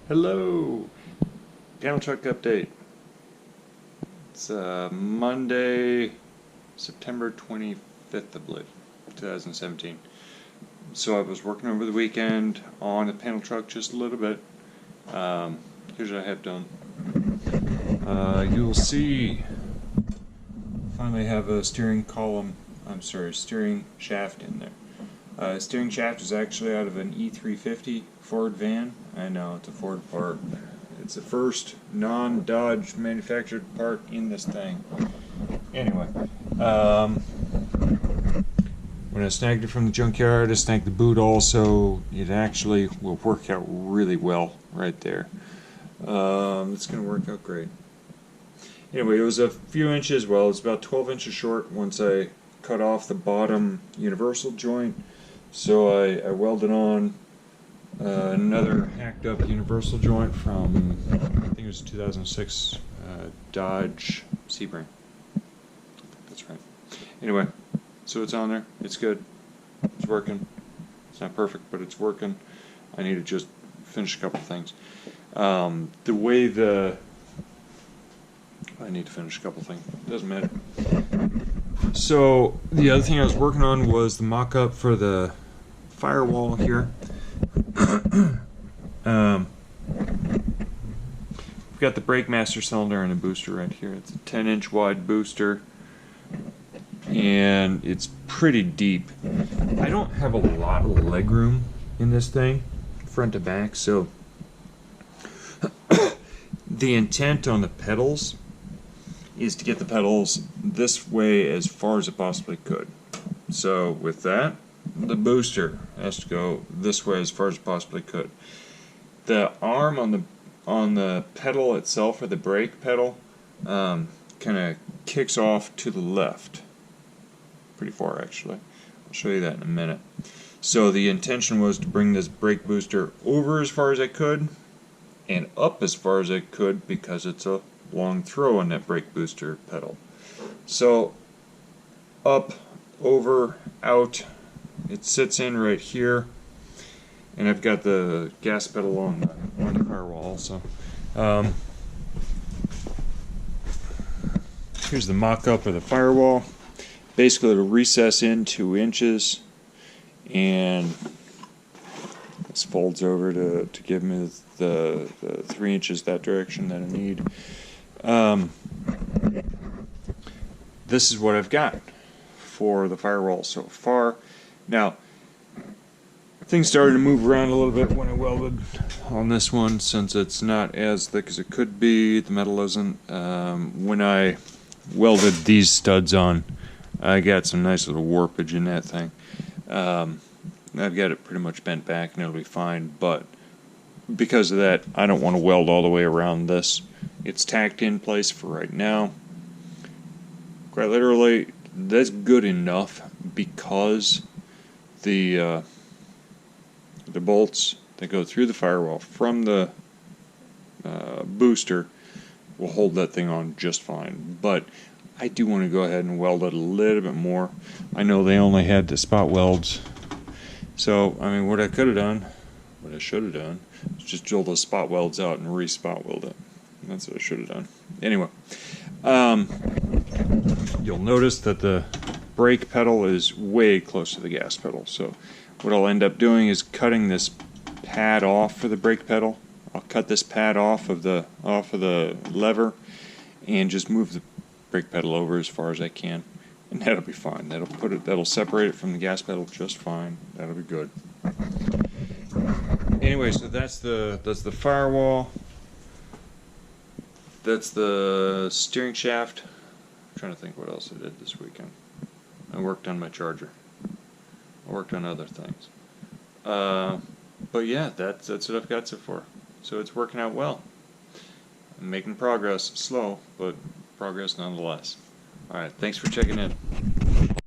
Hello! Panel truck update. It's Monday, September 25th, I believe, 2017. So I was working over the weekend on the panel truck just a little bit. Here's what I have done. You'll see, finally have a steering shaft in there. Steering shaft is actually out of an E350 Ford van. I know, it's a Ford part. It's the first non-Dodge manufactured part in this thing. Anyway, when I snagged it from the junkyard, I snagged the boot also. It actually will work out really well right there. It's going to work out great. Anyway, it was a few inches, well, it's about 12 inches short once I cut off the bottom universal joint. So I welded on another hacked up universal joint from, I think it was 2006 Dodge Sebring. That's right. Anyway, so it's on there. It's good. It's working. It's not perfect, but it's working. I need to just finish a couple things. I need to finish a couple things. Doesn't matter. So the other thing I was working on was the mock-up for the firewall here. We've got the brake master cylinder and a booster right here. It's a 10-inch wide booster, and it's pretty deep. I don't have a lot of leg room in this thing, front to back, so the intent on the pedals is to get the pedals this way as far as it possibly could. So with that, the booster has to go this way as far as it possibly could. The arm on the pedal itself, or the brake pedal, kind of kicks off to the left. Pretty far, actually. I'll show you that in a minute. So the intention was to bring this brake booster over as far as I could and up as far as I could, because it's a long throw on that brake booster pedal. So up, over, out, it sits in right here, and I've got the gas pedal on the firewall also. Here's the mock-up of the firewall. Basically, it'll recess in 2 inches, and this folds over to give me the 3 inches that direction that I need. This is what I've got for the firewall so far. Now, things started to move around a little bit when I welded on this one, since it's not as thick as it could be. The metal isn't. When I welded these studs on, I got some nice little warpage in that thing. I've got it pretty much bent back and it'll be fine, but because of that, I don't want to weld all the way around this. It's tacked in place for right now. Quite literally, that's good enough, because the bolts that go through the firewall from the booster will hold that thing on just fine. But I do want to go ahead and weld it a little bit more. I know they only had the spot welds, so I mean, what I could have done, what I should have done, was just drill those spot welds out and re-spot weld it. That's what I should have done. Anyway, you'll notice that the brake pedal is way close to the gas pedal. So what I'll end up doing is cutting this pad off for the brake pedal. I'll cut this pad off of the lever and just move the brake pedal over as far as I can, and that'll be fine. That'll separate it from the gas pedal just fine. That'll be good. Anyway, so that's the firewall. That's the steering shaft. I'm trying to think what else I did this weekend. I worked on my charger. I worked on other things. But yeah, that's what I've got so far. So it's working out well. I'm making progress. Slow, but progress nonetheless. Alright, thanks for checking in.